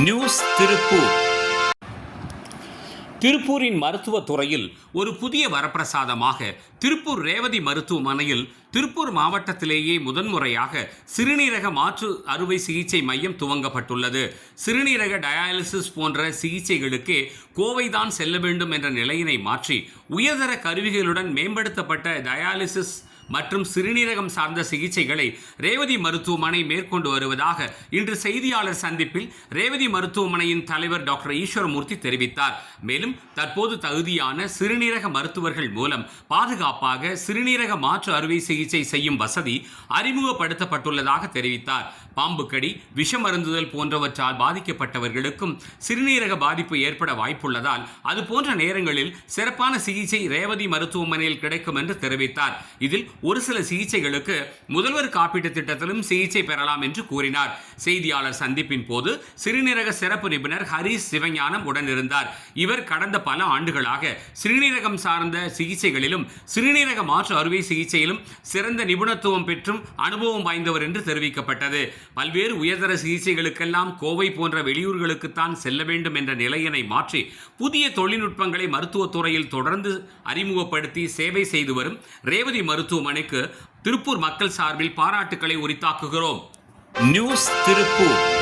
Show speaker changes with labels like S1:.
S1: News Tiruppur. திருப்பூரின் மருத்துவத் துறையில் ஒரு புதிய வரப்பிரசாதமாக திருப்பூர் ரேவதி மருத்துவமனையில் திருப்பூர் மாவட்டத்திலேயே முதன்முறையாக சிறுநீரக மாற்று அறுவை சிகிச்சை மையம் துவங்கப்பட்டுள்ளது. சிறுநீரக டயாலிசிஸ் போன்ற சிகிச்சைகளுக்கே கோவைதான் செல்ல வேண்டும் என்ற நிலையினை மாற்றி உயர்தர கருவிகளுடன் மேம்படுத்தப்பட்ட டயாலிசிஸ் மற்றும் சிறுநீரகம் சார்ந்த சிகிச்சைகளை ரேவதி மருத்துவமனை மேற்கொண்டு வருவதாக இன்று செய்தியாளர் சந்திப்பில் ரேவதி மருத்துவமனையின் தலைவர் டாக்டர் ஈஸ்வரமூர்த்தி தெரிவித்தார். மேலும் தற்போது தகுதியான சிறுநீரக மருத்துவர்கள் மூலம் பாதுகாப்பாக சிறுநீரக மாற்று அறுவை சிகிச்சை செய்யும் வசதி அறிமுகப்படுத்தப்பட்டுள்ளதாக தெரிவித்தார். பாம்பு கடி, விஷமருந்துதல் போன்றவற்றால் பாதிக்கப்பட்டவர்களுக்கும் சிறுநீரக பாதிப்பு ஏற்பட வாய்ப்புள்ளதால் அதுபோன்ற நேரங்களில் சிறப்பான சிகிச்சை ரேவதி மருத்துவமனையில் கிடைக்கும் என்று தெரிவித்தார். இதில் ஒரு சில சிகிச்சைகளுக்கு முதல்வர் காப்பீட்டு திட்டத்திலும் சிகிச்சை பெறலாம் என்று கூறினார். செய்தியாளர் சந்திப்பின் போது சிறுநீரக சிறப்பு நிபுணர் ஹரிஸ் சிவஞானம் உடனிருந்தார். இவர் கடந்த பல ஆண்டுகளாக சிறுநீரகம் சார்ந்த சிகிச்சைகளிலும் சிறுநீரக மாற்று அறுவை சிகிச்சையிலும் சிறந்த நிபுணத்துவம் பெற்றும் அனுபவம் வாய்ந்தவர் என்று தெரிவிக்கப்பட்டது. பல்வேறு உயர்தர சிகிச்சைகளுக்கெல்லாம் கோவை போன்ற வெளியூர்களுக்குத்தான் செல்ல வேண்டும் என்ற நிலையினை மாற்றி புதிய தொழில்நுட்பங்களை மருத்துவத்துறையில் தொடர்ந்து அறிமுகப்படுத்தி சேவை செய்து வரும் ரேவதி மருத்துவமனைக்கு திருப்பூர் மக்கள் சார்பில் பாராட்டுக்களை உரித்தாக்குகிறோம். நியூஸ் திருப்பூர்.